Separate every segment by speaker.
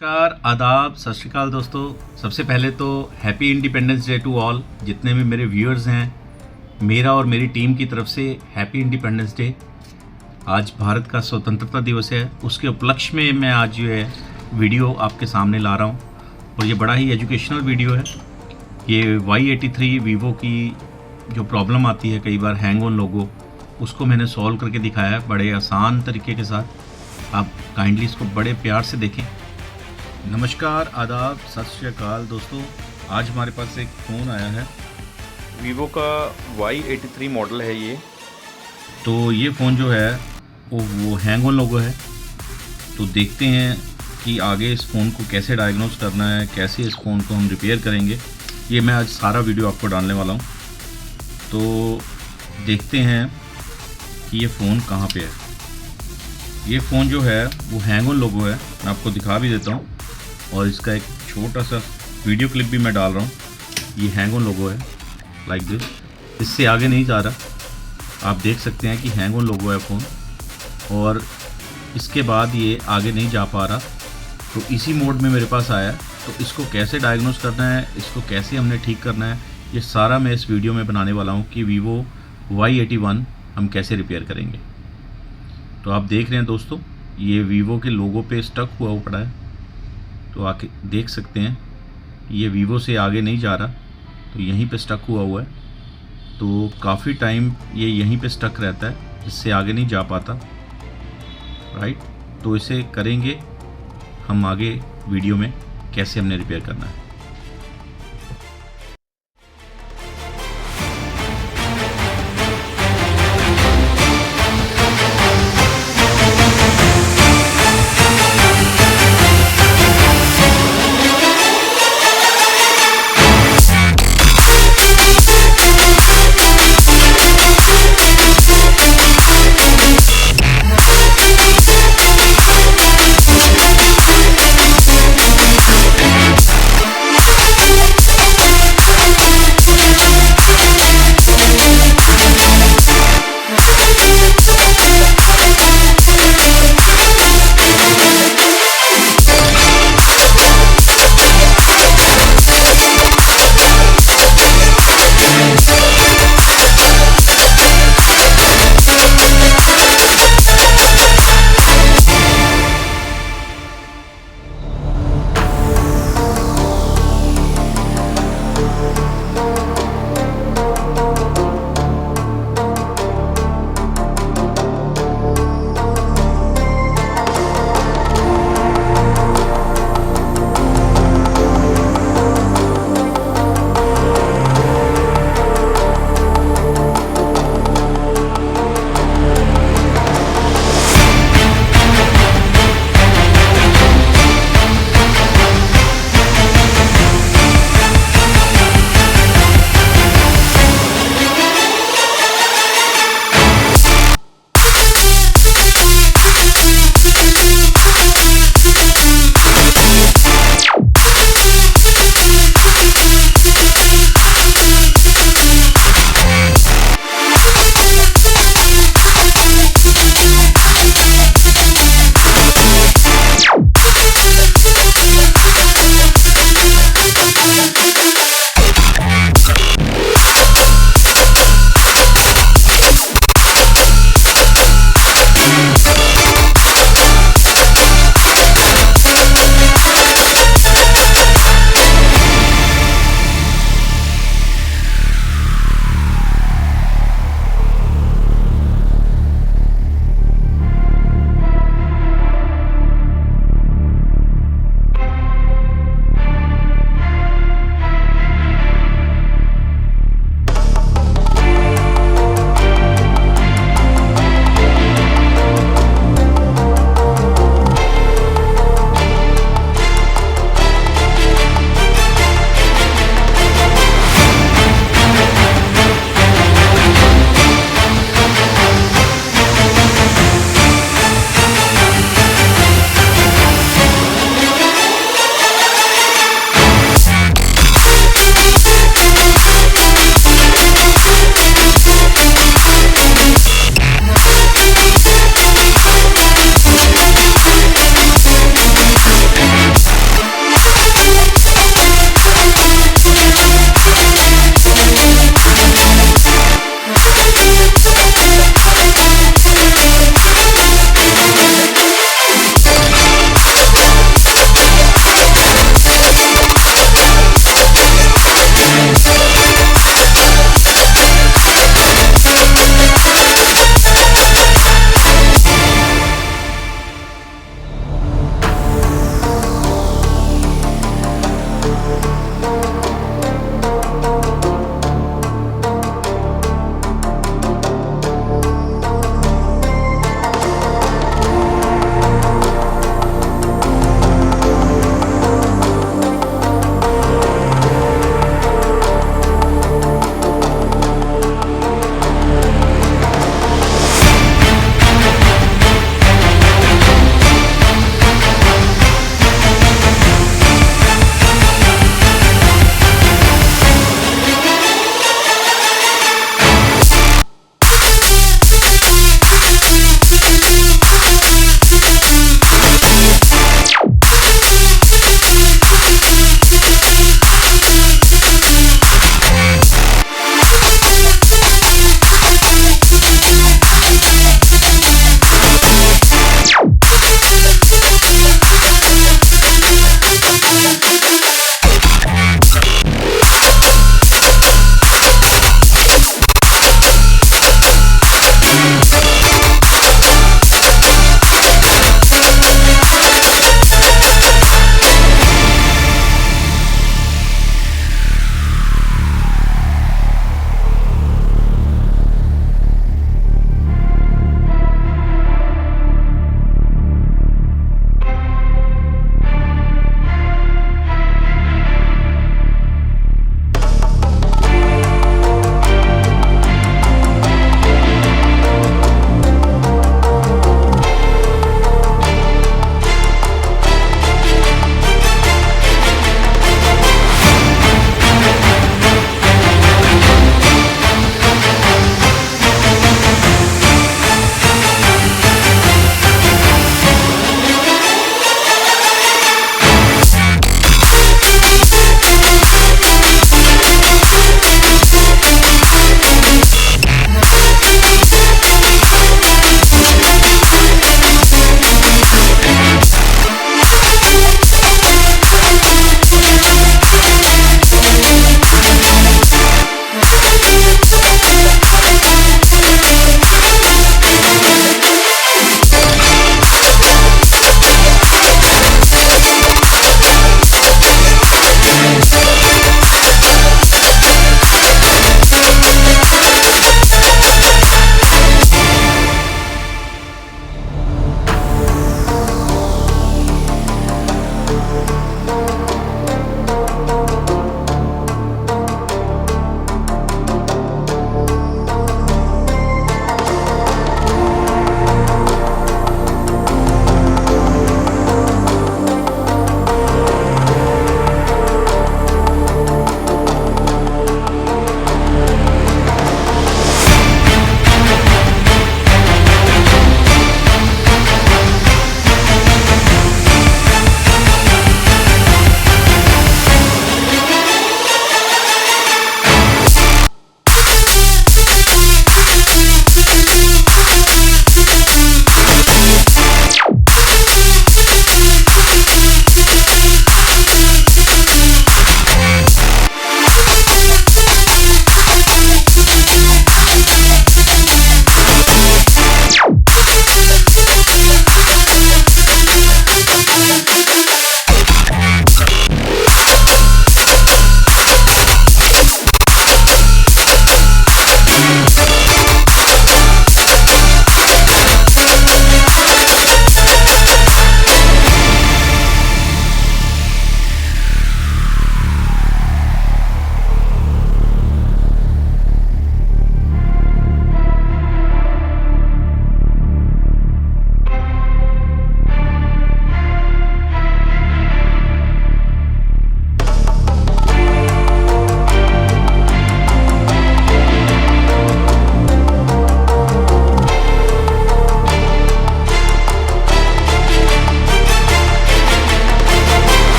Speaker 1: नमस्कार, आदाब, सत श्री अकाल दोस्तों। सबसे पहले तो happy independence day to all. जितने भी मेरे व्यूअर्स हैं, मेरा और मेरी टीम की तरफ से हैप्पी इंडिपेंडेंस डे। आज भारत का स्वतंत्रता दिवस है, उसके उपलक्ष्य में मैं आज जो है वीडियो आपके सामने ला रहा हूँ और ये बड़ा ही एजुकेशनल वीडियो है। ये Y83 वीवो की जो प्रॉब्लम आती है कई बार हैंग ऑन लोगो, उसको मैंने सॉल्व करके दिखाया है बड़े आसान तरीके के साथ। आप काइंडली इसको बड़े प्यार से देखें। नमस्कार, आदाब, सत श्री अकाल दोस्तों। आज हमारे पास एक फ़ोन आया है,
Speaker 2: वीवो का Y83 मॉडल है ये।
Speaker 1: तो ये फ़ोन जो है वो हैंग ऑन लोगो है। तो देखते हैं कि आगे इस फ़ोन को कैसे डायग्नोस करना है, कैसे इस फ़ोन को हम रिपेयर करेंगे। ये मैं आज सारा वीडियो आपको डालने वाला हूँ। तो देखते हैं कि ये फ़ोन कहाँ पे है। ये फ़ोन जो है वो हैंग ऑन लोगो है, मैं आपको दिखा भी देता हूँ और इसका एक छोटा सा वीडियो क्लिप भी मैं डाल रहा हूँ। ये हैंग ऑन लोगो है लाइक दिस, इससे आगे नहीं जा रहा। आप देख सकते हैं कि हैंग ऑन लोगो है फ़ोन और इसके बाद ये आगे नहीं जा पा रहा। तो इसी मोड में मेरे पास आया। तो इसको कैसे डायग्नोस करना है, इसको कैसे हमने ठीक करना है, ये सारा मैं इस वीडियो में बनाने वाला हूँ कि वीवो Y81 हम कैसे रिपेयर करेंगे। तो आप देख रहे हैं दोस्तों, ये वीवो के लोगो पे स्टक हुआ पड़ा है। तो आके देख सकते हैं ये वीवो से आगे नहीं जा रहा, तो यहीं पे स्टक हुआ है। तो काफ़ी टाइम ये यहीं पे स्टक रहता है, जिससे आगे नहीं जा पाता, राइट। तो इसे करेंगे हम आगे वीडियो में कैसे हमने रिपेयर करना है।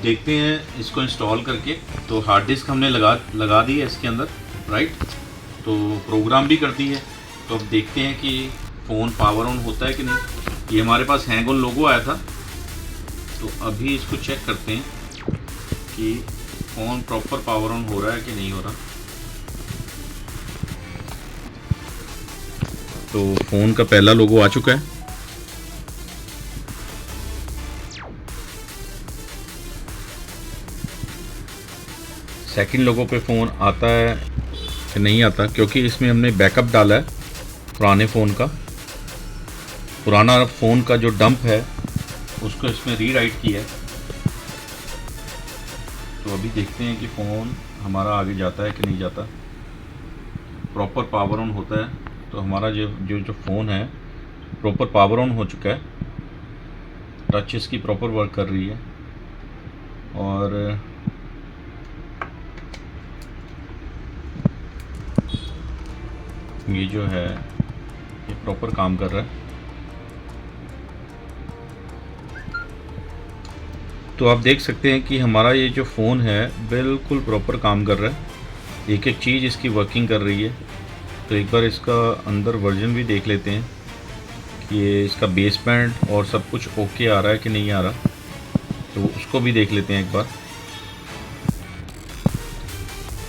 Speaker 1: देखते हैं इसको इंस्टॉल करके। तो हार्ड डिस्क हमने लगा दी है इसके अंदर, राइट। तो प्रोग्राम भी कर दी है। तो अब देखते हैं कि फ़ोन पावर ऑन होता है कि नहीं। ये हमारे पास हैंग ऑन लोगो आया था, तो अभी इसको चेक करते हैं कि फ़ोन प्रॉपर पावर ऑन हो रहा है कि नहीं हो रहा। तो फ़ोन का पहला लोगो आ चुका है। सेकंड लोगो पे फ़ोन आता है कि नहीं आता, क्योंकि इसमें हमने बैकअप डाला है पुराने फ़ोन का। पुराना फ़ोन का जो डंप है उसको इसमें रीराइट किया है। तो अभी देखते हैं कि फ़ोन हमारा आगे जाता है कि नहीं जाता, प्रॉपर पावर ऑन होता है। तो हमारा जो फ़ोन है प्रॉपर पावर ऑन हो चुका है, टच इसकी प्रॉपर वर्क कर रही है और ये जो है ये प्रॉपर काम कर रहा है। तो आप देख सकते हैं कि हमारा ये जो फ़ोन है बिल्कुल प्रॉपर काम कर रहा है, एक एक चीज़ इसकी वर्किंग कर रही है। तो एक बार इसका अंदर वर्जन भी देख लेते हैं कि ये इसका बेस बैंड और सब कुछ ओके आ रहा है कि नहीं आ रहा, तो उसको भी देख लेते हैं एक बार।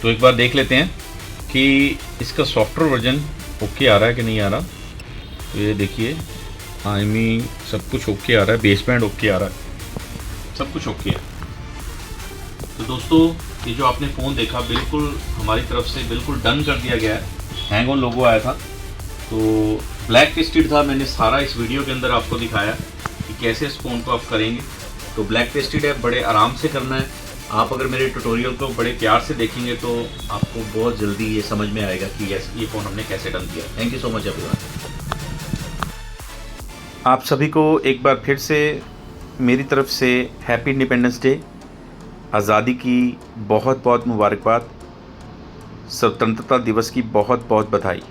Speaker 1: तो एक बार देख लेते हैं कि इसका सॉफ्टवेयर वर्जन ओके आ रहा है कि नहीं आ रहा। तो ये देखिए सब कुछ ओके आ रहा है, बेस बैंड ओके आ रहा है, सब कुछ ओके है। तो दोस्तों ये जो आपने फ़ोन देखा बिल्कुल हमारी तरफ से बिल्कुल डन कर दिया गया है। हैंग ऑन लोगो आया था तो ब्लैक टेस्टेड था, मैंने सारा इस वीडियो के अंदर आपको दिखाया कि कैसे इस फ़ोन को आप करेंगे। तो ब्लैक टेस्टेड है, बड़े आराम से करना है। आप अगर मेरे ट्यूटोरियल को बड़े प्यार से देखेंगे तो आपको बहुत जल्दी ये समझ में आएगा कि ये फ़ोन हमने कैसे डन किया। Thank you so much everyone. आप सभी को एक बार फिर से मेरी तरफ से हैप्पी इंडिपेंडेंस डे, आज़ादी की बहुत बहुत मुबारकबाद, स्वतंत्रता दिवस की बहुत बहुत बधाई।